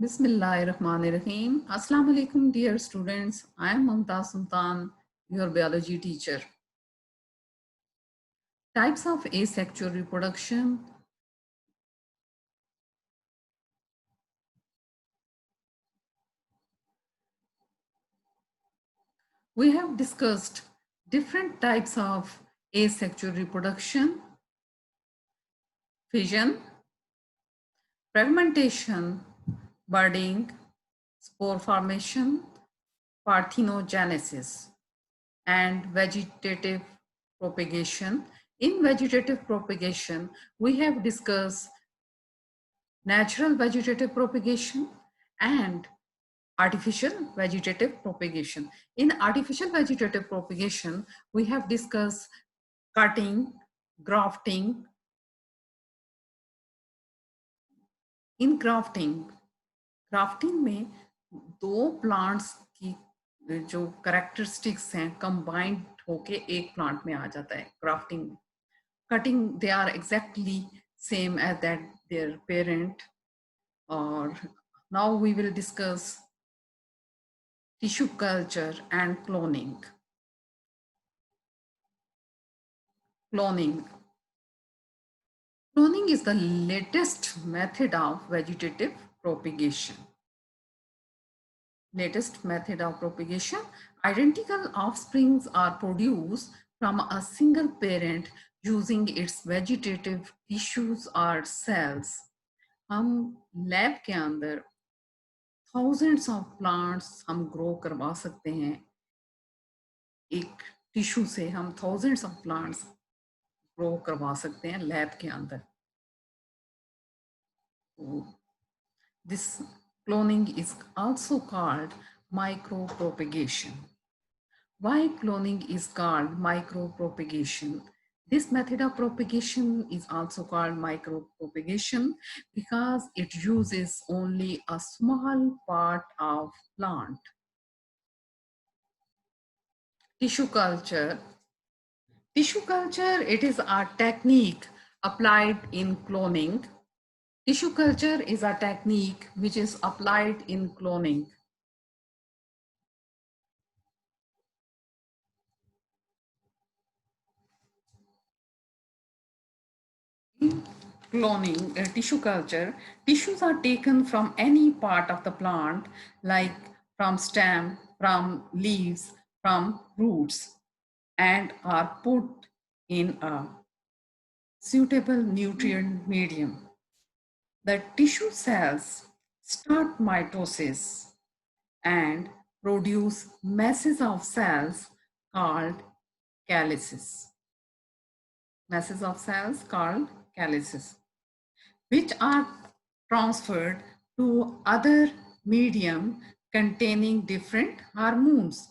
Bismillahirrahmanirrahim. Assalamu alaikum, dear students. I am Mumtaz Sultan, your biology teacher. Types of asexual reproduction. We have discussed different types of asexual reproduction: fission, fragmentation, budding, spore formation, parthenogenesis, and vegetative propagation. In vegetative propagation, we have discussed natural vegetative propagation and artificial vegetative propagation. In artificial vegetative propagation, we have discussed cutting, grafting. In grafting में दो plants की जो characteristics हैं combined होके एक plant में आ जाता है ग्राफ्टिंग में. Cutting, they are exactly same as that their parent. Or now we will discuss tissue culture and cloning. Cloning. Cloning is the latest method of vegetative propagation. Latest method of propagation. Identical offsprings are produced from a single parent using its vegetative tissues or cells. हम lab के अंदर thousands of plants हम grow करवा सकते हैं. एक tissue से हम thousands of plants grow करवा सकते हैं लैब के अंदर. This cloning is also called micropropagation. Why cloning is called micropropagation? This method of propagation is also called micropropagation because it uses only a small part of plant. Tissue culture. Tissue culture, it is a technique applied in cloning. Tissue culture is a technique which is applied in cloning. In cloning, tissue culture, tissues are taken from any part of the plant, like from stem, from leaves, from roots, and are put in a suitable nutrient medium. The tissue cells start mitosis and produce masses of cells called calyces. Masses of cells called calyces, which are transferred to other medium containing different hormones.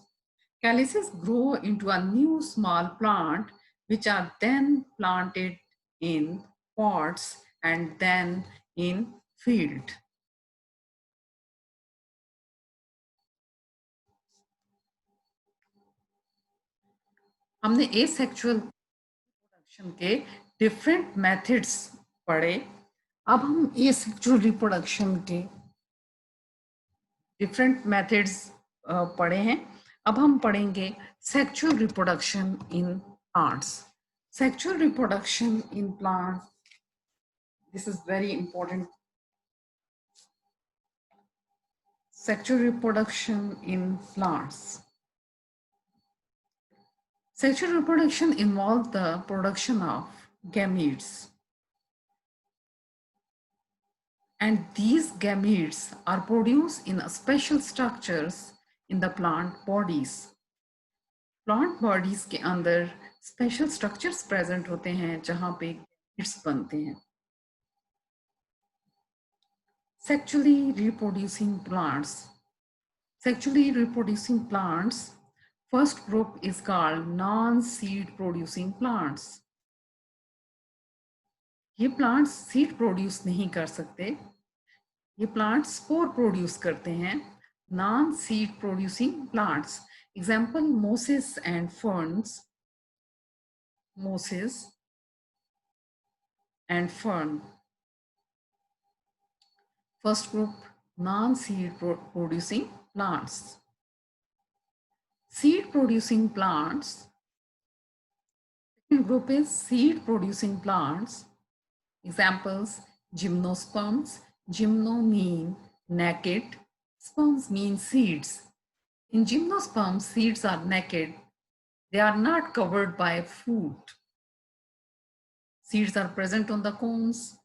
Calyces grow into a new small plant, which are then planted in pots and then in field. हमने asexual reproduction के different methods पढ़े. अब हम asexual reproduction के different methods पढ़े हैं. अब हम पढ़ेंगे sexual reproduction in plants. Sexual reproduction in plants, this is very important. Sexual reproduction in plants. Sexual reproduction involves the production of gametes. And these gametes are produced in special structures in the plant bodies. Plant bodies के अंदर special structures present होते हैं जहाँ पे gametes बनते हैं. Sexually reproducing plants. Sexually reproducing plants, first group is called non-seed producing plants. ये plants seed produce नहीं कर सकते. ये plants spore produce करते हैं. Non-seed producing plants. Example, mosses and ferns. Mosses and fern. First group, non-seed producing plants. Seed producing plants. Second group is seed producing plants. Examples: gymnosperms. Gymno mean naked. Sperms mean seeds. In gymnosperms, seeds are naked. They are not covered by fruit. Seeds are present on the cones.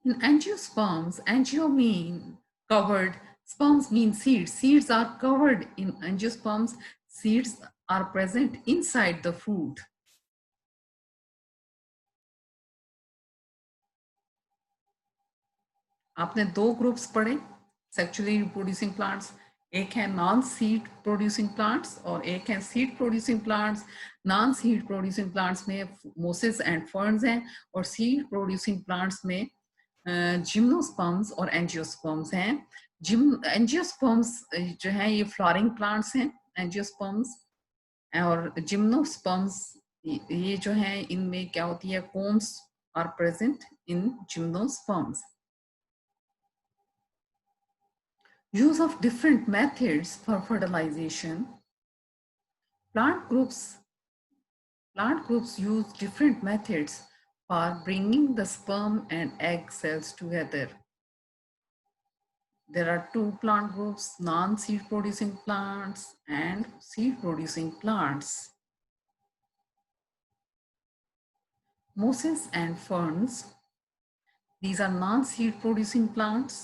In angiosperms, angio mean covered, sperms mean seeds. Seeds are covered in angiosperms. Seeds are present inside the fruit. आपने दो groups पढ़े sexually reproducing plants, एक है non seed producing plants और एक है seed producing plants. Non seed producing plants में mosses and ferns हैं और सीड प्रोड्यूसिंग प्लांट्स में जिम्नोस्पर्म्स और एंजियोस्पर्म्स हैं. एंजियोस्पर्म्स जो है ये फ्लावरिंग प्लांट्स हैं. एंजियोस्पर्म्स और जिम्नोस्पर्म्स ये जो है इनमें क्या होती है, cones are present in gymnosperms. Use of different methods for fertilization. Plant groups use different methods for bringing the sperm and egg cells together. There are two plant groups: non-seed producing plants and seed producing plants. Mosses and ferns, these are non-seed producing plants.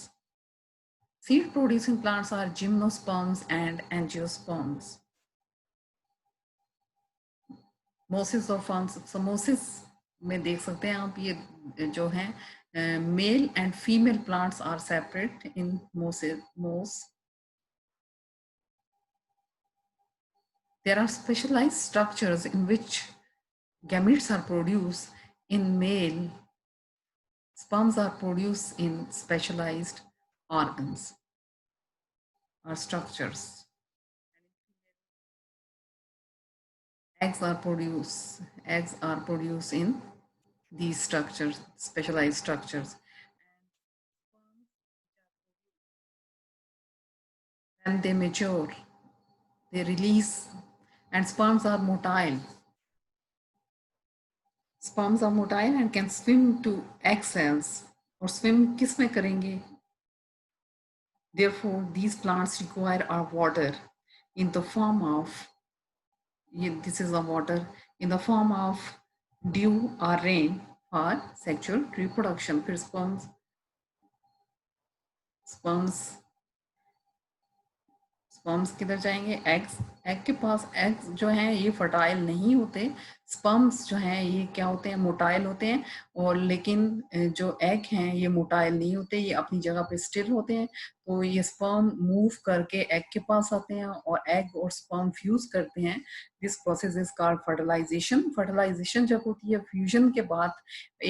Seed producing plants are gymnosperms and angiosperms. मोसिस और ferns. मोसिस में देख सकते हैं आप ये जो है male and female plants are separate in moss. There are specialized structures in which gametes are produced. In male, sperms are produced in specialized organs or structures. Eggs are produced in these structures, specialized structures. When they mature, they release, and sperms are motile. Sperms are motile and can swim to egg cells. और swim किस में करेंगे? Therefore, these plants require our water in the form of, this is a water, in the form of dew or rain for sexual reproduction. फिर sperms किधर जाएंगे? Eggs. Egg के पास eggs जो हैं ये फर्टाइल नहीं होते. स्पर्म्स जो हैं ये क्या होते हैं? मोटाइल होते हैं. और लेकिन जो एग हैं ये मोटाइल नहीं होते, ये अपनी जगह पे स्टिल होते हैं. तो ये स्पर्म मूव करके एग के पास आते हैं और एग और स्पर्म फ्यूज करते हैं. This process is called fertilisation. Fertilisation जब होती है फ्यूजन के बाद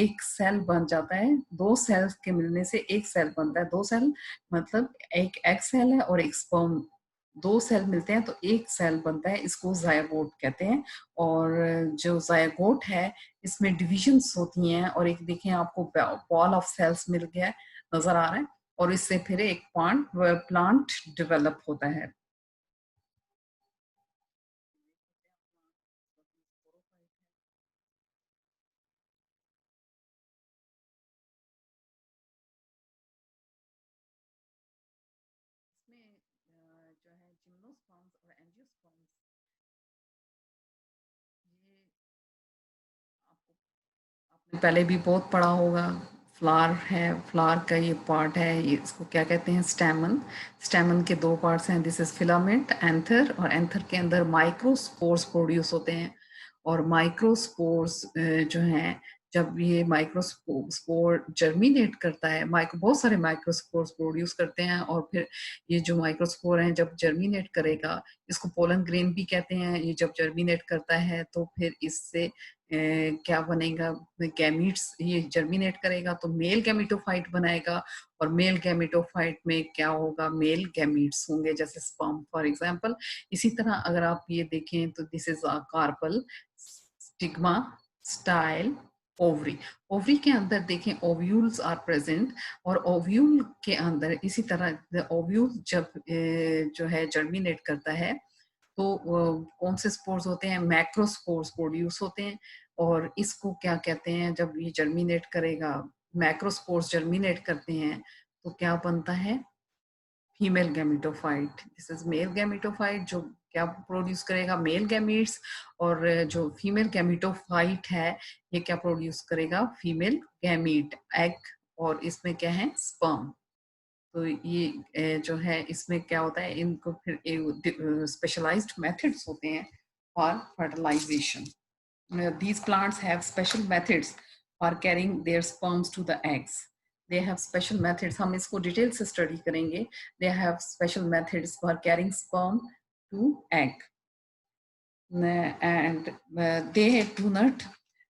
एक सेल बन जाता है. दो सेल्स के मिलने से एक सेल बनता है. दो सेल मतलब एक एग सेल है और एक स्पर्म. दो सेल मिलते हैं तो एक सेल बनता है. इसको जायगोट कहते हैं. और जो जायगोट है इसमें डिविजन्स होती हैं और एक देखें आपको बॉल ऑफ सेल्स मिल गया नजर आ रहा है और इससे फिर एक प्लांट डेवलप होता है. इसमें जो है जिम्नोस्पर्म्स और एंजियोस्पर्म्स, ये आपको आपने पहले भी बहुत पढ़ा होगा. फ्लावर है, फ्लावर का ये पार्ट है, ये इसको क्या कहते हैं? स्टेमन. स्टेमन के दो पार्ट्स हैं. This is filament, anther. और एंथर के अंदर माइक्रोस्पोर्स प्रोड्यूस होते हैं. और माइक्रोस्पोर्स जो हैं जब ये माइक्रोस्पोर जर्मिनेट करता है, बहुत सारे माइक्रोस्पोर्स प्रोड्यूस करते हैं और फिर ये जो माइक्रोस्पोर हैं जब जर्मिनेट करेगा, इसको पोलन ग्रेन भी कहते हैं. ये जब जर्मिनेट करता है तो फिर इससे क्या बनेगा? गैमीट्स. ये जर्मिनेट करेगा तो मेल गैमीटोफाइट बनाएगा और मेल गैमीटोफाइट में क्या होगा? मेल गैमीट्स होंगे जैसे स्पर्म फॉर एग्जांपल. इसी तरह अगर आप ये देखें तो this is a carpel, stigma, style, ovary, ovary के अंदर देखें ओव्यूल्स आर प्रेजेंट, और ओव्यूल के अंदर इसी तरह ओव्यूल जब जो है जर्मिनेट करता है तो कौन से स्पोर्स होते हैं, मैक्रोस्पोर्स प्रोड्यूस होते हैं। और इसको क्या कहते हैं, जब ये जर्मिनेट करेगा, मैक्रोस्पोर्स जर्मिनेट करते हैं तो क्या बनता है, female gametophyte. This is male gametophyte, जो क्या प्रोड्यूस करेगा, मेल गैमीट्स। और जो फीमेल गैमेटोफाइट है ये क्या प्रोड्यूस करेगा, फीमेल गैमीट, एग। और इसमें क्या है, स्पर्म। तो ये जो है इसमें क्या होता है, इनको फिर स्पेशलाइज्ड मेथड्स होते हैं for fertilisation. These plants have special methods for carrying their sperms to the eggs. They have special methods. हम इसको डिटेल से स्टडी करेंगे. They have special methods for carrying sperm to egg. And they do not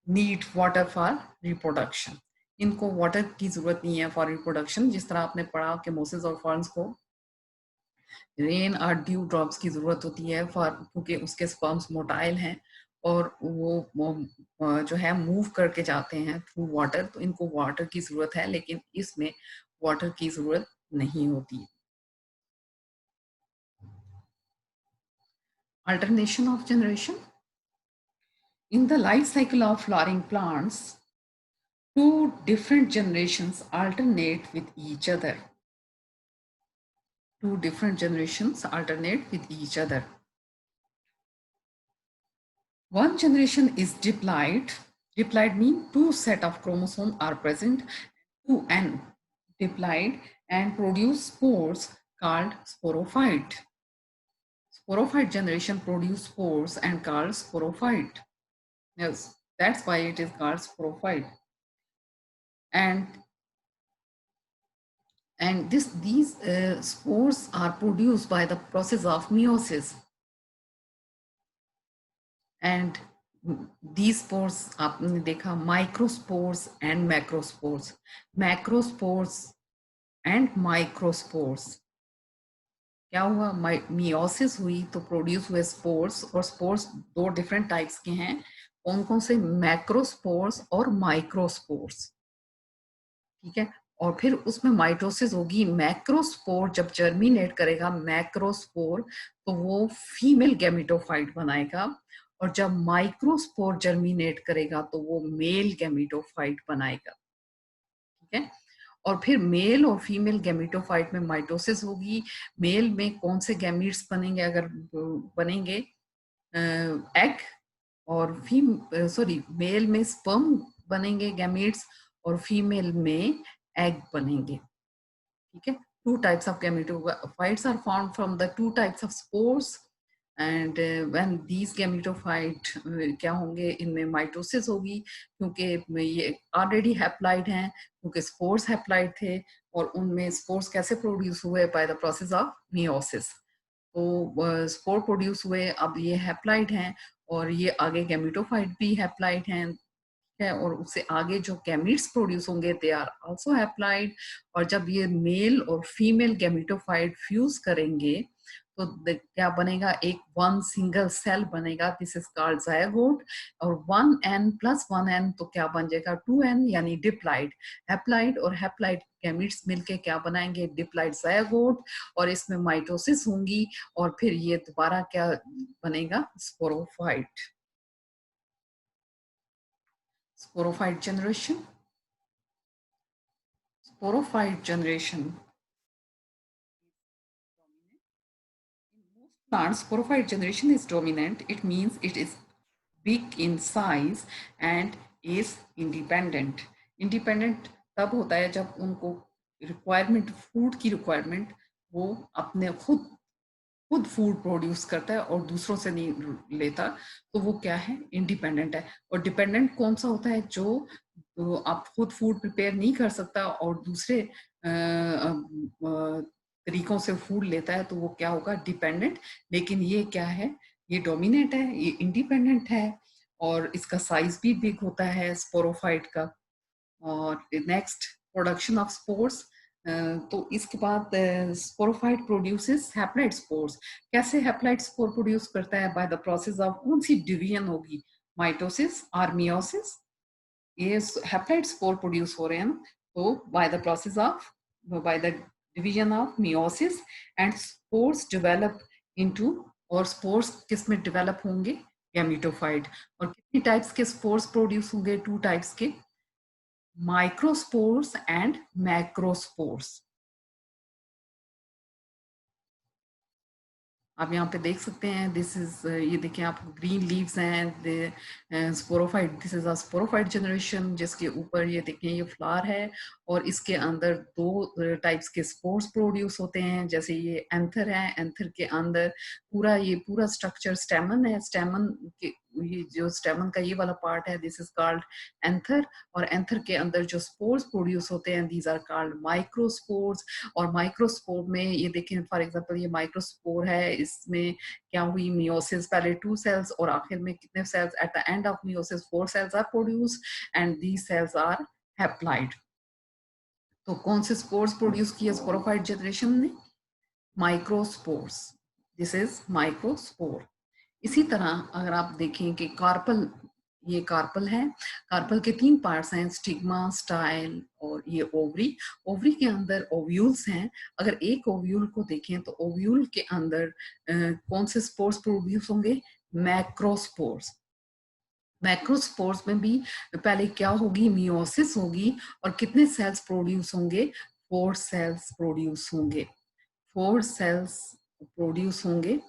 need water for reproduction. इनको water की जरूरत नहीं है for reproduction, जिस तरह आपने पढ़ा कि मोसेस और फर्न्स को रेन और ड्यू ड्रॉप्स की जरूरत होती है फॉर, क्योंकि उसके स्पर्म्स मोटाइल हैं और वो जो है मूव करके जाते हैं थ्रू वाटर, तो इनको वाटर की जरूरत है, लेकिन इसमें वाटर की जरूरत नहीं होती। Alternation of generation in the life cycle of flowering plants, two different generations alternate with each other. Two different generations alternate with each other. One generation is diploid. Diploid means two set of chromosomes are present, 2n diploid, and produce spores called sporophyte. Sporophyte generation produce spores and called sporophyte. Yes, that's why it is called sporophyte. And these spores are produced by the process of meiosis. And these spores आपने देखा, microspores and macrospores. Macrospores and microspores. क्या हुआ, meiosis हुई तो produce हुए spores, और spores दो different types के हैं, कौन कौन से, मैक्रोस्पोर्स और माइक्रोस्पोर्स। ठीक है, और फिर उसमें माइटोसिस होगी। मैक्रोस्पोर जब जर्मिनेट करेगा, मैक्रोस्पोर, तो वो फीमेल गैमेटोफाइट बनाएगा, और जब माइक्रोस्पोर जर्मिनेट करेगा तो वो मेल गैमेटोफाइट बनाएगा। ठीक है, और फिर मेल और फीमेल गैमेटोफाइट में माइटोसिस होगी। मेल में कौन से गैमीट्स बनेंगे, अगर बनेंगे एग, और मेल में स्पर्म बनेंगे गैमीट्स, और फीमेल में एग बनेंगे। ठीक है, two types of gametophytes are formed from the two types of spores, and when these gametophyte क्या होंगे, इनमें माइटोसिस होगी, क्योंकि ये ऑलरेडी हैप्लॉइड हैं, क्योंकि स्पोर्स हैप्लॉइड थे, और उनमें स्पोर्स कैसे प्रोड्यूस हुए, by the process of meiosis. तो स्पोर प्रोड्यूस हुए, अब ये हैप्लॉइड हैं, और ये आगे गैमेटोफाइट भी हैप्लॉइड हैं है, और उससे आगे जो गैमीट्स प्रोड्यूस होंगे दे आर आल्सो हैप्लॉइड। और जब ये मेल और फीमेल गैमेटोफाइट फ्यूज करेंगे तो क्या बनेगा, एक वन सिंगल सेल बनेगा, दिस इज कॉल्ड जायगोट। और 1n + 1n तो क्या बन जाएगा, 2n, यानी डिप्लाइड। हैप्लाइड और हैप्लाइड गैमीट्स मिलके क्या बनाएंगे, डिप्लाइड जायगोट, और इसमें माइटोसिस होंगी, और फिर ये दोबारा क्या बनेगा, sporophyte. Sporophyte generation. Sporophyte generation. In most plants, sporophyte generation is dominant. It means it is big in size and is independent. Independent तब होता है जब उनको रिक्वायरमेंट, फूड की रिक्वायरमेंट, वो अपने खुद फूड प्रोड्यूस करता है और दूसरों से नहीं लेता, तो वो क्या है, इंडिपेंडेंट है। और डिपेंडेंट कौन सा होता है, जो तो आप खुद फूड प्रिपेयर नहीं कर सकता और दूसरे तरीकों से फूड लेता है, तो वो क्या होगा, डिपेंडेंट। लेकिन ये क्या है, ये डोमिनेट है, ये इंडिपेंडेंट है, और इसका साइज भी बिग होता है स्पोरोफाइट का। और नेक्स्ट, प्रोडक्शन ऑफ स्पोर्स। तो इसके बाद स्पोरोफाइट प्रोड्यूसेस हैप्लॉइड स्पोर्स। कैसे हैप्लॉइड स्पोर प्रोड्यूस करता है, बाय द प्रोसेस ऑफ, कौन सी डिवीजन होगी, माइटोसिस और मियोसिस। ये हैप्लॉइड स्पोर प्रोड्यूस हो रहे हैं, तो by the process of, by the division of meiosis and spores develop into, और स्पोर्स किस में डेवलप होंगे, गैमेटोफाइट। और कितनी टाइप्स के स्पोर्स प्रोड्यूस होंगे, 2 टाइप्स के, माइक्रोस्पोर्स एंड मैक्रोस्पोर्स। आप यहाँ पे देख सकते हैं, दिस इज, ये देखिए आप, ग्रीन लीव्स हैं, sporophyte, this is a sporophyte generation, जिसके ऊपर ये देखें ये फ्लावर है और इसके अंदर 2 टाइप्स के स्पोर्स प्रोड्यूस होते हैं। जैसे ये एंथर है, एंथर के अंदर पूरा ये पूरा स्ट्रक्चर स्टेमन है, स्टेमन के, ये जो स्टेमन का ये वाला पार्ट है, दिस इज कॉल्ड एंथर, और एंथर के अंदर जो स्पोर्स प्रोड्यूस होते हैं, दीज आर कॉल्ड माइक्रोस्पोर्स। और माइक्रोस्पोर में ये देखें, फॉर एग्जांपल ये माइक्रोस्पोर है, इसमें क्या हुई, मियोसिस, पहले 2 सेल्स और आखिर में कितने cells, at the end of meiosis 4 cells are produce and these cells are haploid. तो कौन से स्पोर्स प्रोड्यूस किए स्पोरोफाइट जनरेशन ने, माइक्रोस्पोर्स, दिस इज माइक्रोस्पोर। इसी तरह अगर आप देखें कि कार्पल, ये कार्पल है, कार्पल के 3 पार्ट्स हैं, स्टिग्मा, स्टाइल और ये ओवरी। ओवरी के अंदर ओव्यूल्स हैं। अगर एक ओव्यूल को देखें तो ओव्यूल के अंदर कौन से स्पोर्स प्रोड्यूस होंगे, मैक्रोस्पोर्स। मैक्रोस्पोर्स में भी पहले क्या होगी, मियोसिस होगी, और कितने सेल्स प्रोड्यूस होंगे, 4 सेल्स प्रोड्यूस होंगे, 4 सेल्स प्रोड्यूस होंगे।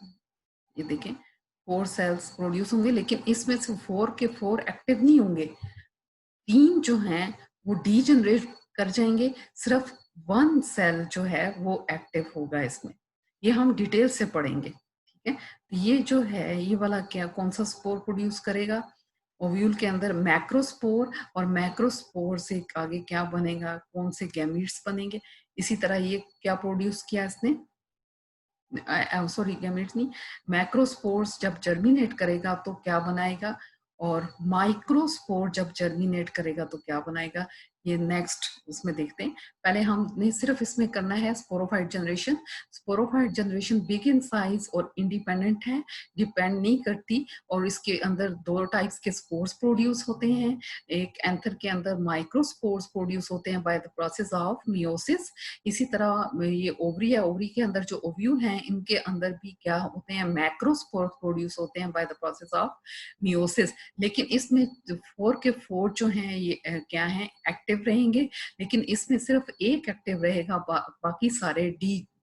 ये देखें 4 सेल्स प्रोड्यूस होंगे, लेकिन इसमें से 4 के 4 एक्टिव नहीं होंगे, 3 जो हैं वो डीजनरेट कर जाएंगे, सिर्फ 1 सेल जो है वो एक्टिव होगा इसमें। ये हम डिटेल से पढ़ेंगे, ठीक है। तो ये जो है ये वाला क्या, कौन सा स्पोर प्रोड्यूस करेगा, ओव्यूल के अंदर मैक्रोस्पोर, और मैक्रोस्पोर से आगे क्या बनेगा, कौन से गैमीट्स बनेंगे। इसी तरह ये क्या प्रोड्यूस किया इसने, सॉरी गैमेट्स नहीं, मैक्रोस्पोर्स जब जर्मिनेट करेगा तो क्या बनाएगा, और माइक्रोस्पोर जब जर्मिनेट करेगा तो क्या बनाएगा, ये नेक्स्ट उसमें देखते हैं। पहले हमने सिर्फ इसमें करना है sporophyte generation. Sporophyte generation big in size और इंडिपेंडेंट है, डिपेंड नहीं करती, और इसके अंदर 2 टाइप्स के स्पोर्स प्रोड्यूस होते हैं। एक एंथर के अंदर माइक्रोस्पोर्स प्रोड्यूस होते हैं by the process of meiosis. इसी तरह ये ओवरी है, ओवरी के अंदर जो ओव्यूल हैं इनके अंदर भी क्या होते हैं, मैक्रोस्पोर प्रोड्यूस होते हैं by the process of meiosis. लेकिन इसमें 4 के 4 जो हैं ये क्या हैं, एक्टिव रहेंगे, लेकिन इसमें सिर्फ एक एक्टिव रहेगा, बाकी सारे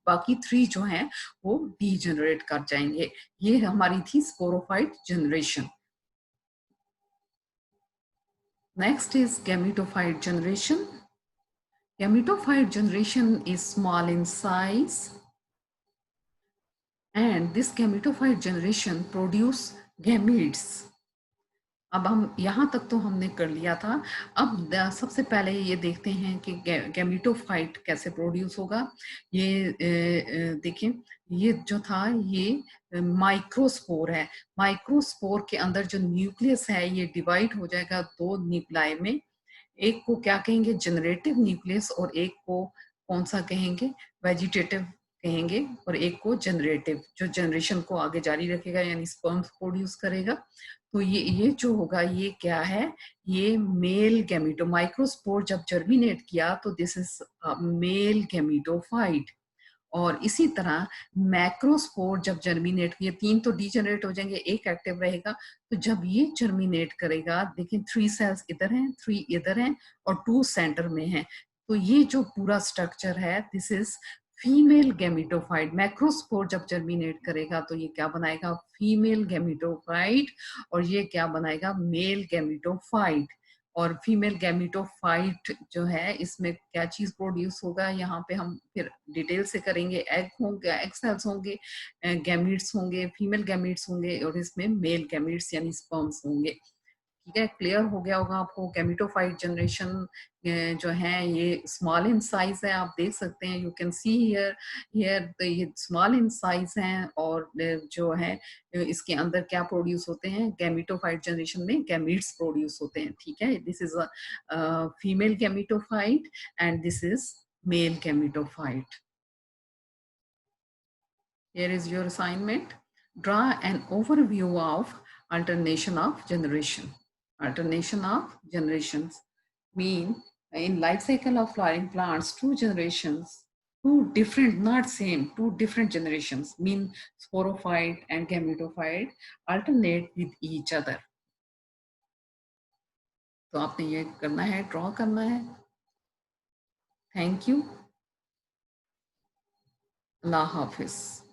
बाकी 3 जो हैं वो डी जनरेट कर जाएंगे। ये हमारी थी sporophyte generation. Next is gametophyte generation. Gametophyte generation is small in size, and this gametophyte generation produce gametes. अब हम यहाँ तक तो हमने कर लिया था। अब सबसे पहले ये देखते हैं कि गैमेटोफाइट कैसे प्रोड्यूस होगा। ये देखिए, ये जो था ये माइक्रोस्पोर है। माइक्रोस्पोर के अंदर जो न्यूक्लियस है ये डिवाइड हो जाएगा 2 न्यूक्लाई में। एक को क्या कहेंगे, जनरेटिव न्यूक्लियस, और एक को कौन सा कहेंगे, वेजिटेटिव कहेंगे, और एक को जनरेटिव, जो जनरेशन को आगे जारी रखेगा यानी स्पर्म्स प्रोड्यूस करेगा। तो ये जो होगा ये क्या है, ये मेल गैमेटो, माइक्रोस्पोर जब जर्मिनेट किया तो दिस इज मेल गैमेटोफाइट। और इसी तरह मैक्रोस्पोर जब जर्मिनेट, ये 3 तो डीजनरेट हो जाएंगे, एक एक्टिव रहेगा। तो जब ये जर्मिनेट करेगा, देखिए 3 सेल्स इधर हैं, 3 इधर हैं, और 2 सेंटर में हैं। तो ये जो पूरा स्ट्रक्चर है, दिस इज फीमेल गैमेटोफाइट। मैक्रोस्पोर जब जर्मिनेट करेगा तो ये क्या बनाएगा, फीमेल गैमेटोफाइट, और ये क्या बनाएगा, मेल गैमेटोफाइट। और फीमेल गैमेटोफाइट जो है इसमें क्या चीज प्रोड्यूस होगा, यहाँ पे हम फिर डिटेल से करेंगे। एग होंगे, एग सेल्स होंगे, गैमीट्स होंगे, फीमेल गैमीट्स होंगे, और इसमें मेल गैमीट्स यानी स्पर्म्स होंगे। ठीक है, क्लियर हो गया होगा आपको। गैमेटोफाइट जनरेशन जो है ये स्मॉल इन साइज है, आप देख सकते हैं, यू कैन सी हियर, ये स्मॉल इन साइज हैं, और जो है इसके अंदर क्या प्रोड्यूस होते हैं, गैमेटोफाइट जनरेशन में गैमीट्स प्रोड्यूस होते हैं। ठीक है, this is a female gametophyte and this is male gametophyte. Here is your assignment. Draw an overview of alternation of generation. Alternation of generations mean in life cycle of flowering plants, two generations, two different, not same, two different generations mean sporophyte and gametophyte alternate with each other. तो आपने ये करना है, draw करना है. Thank you. Allah Hafiz.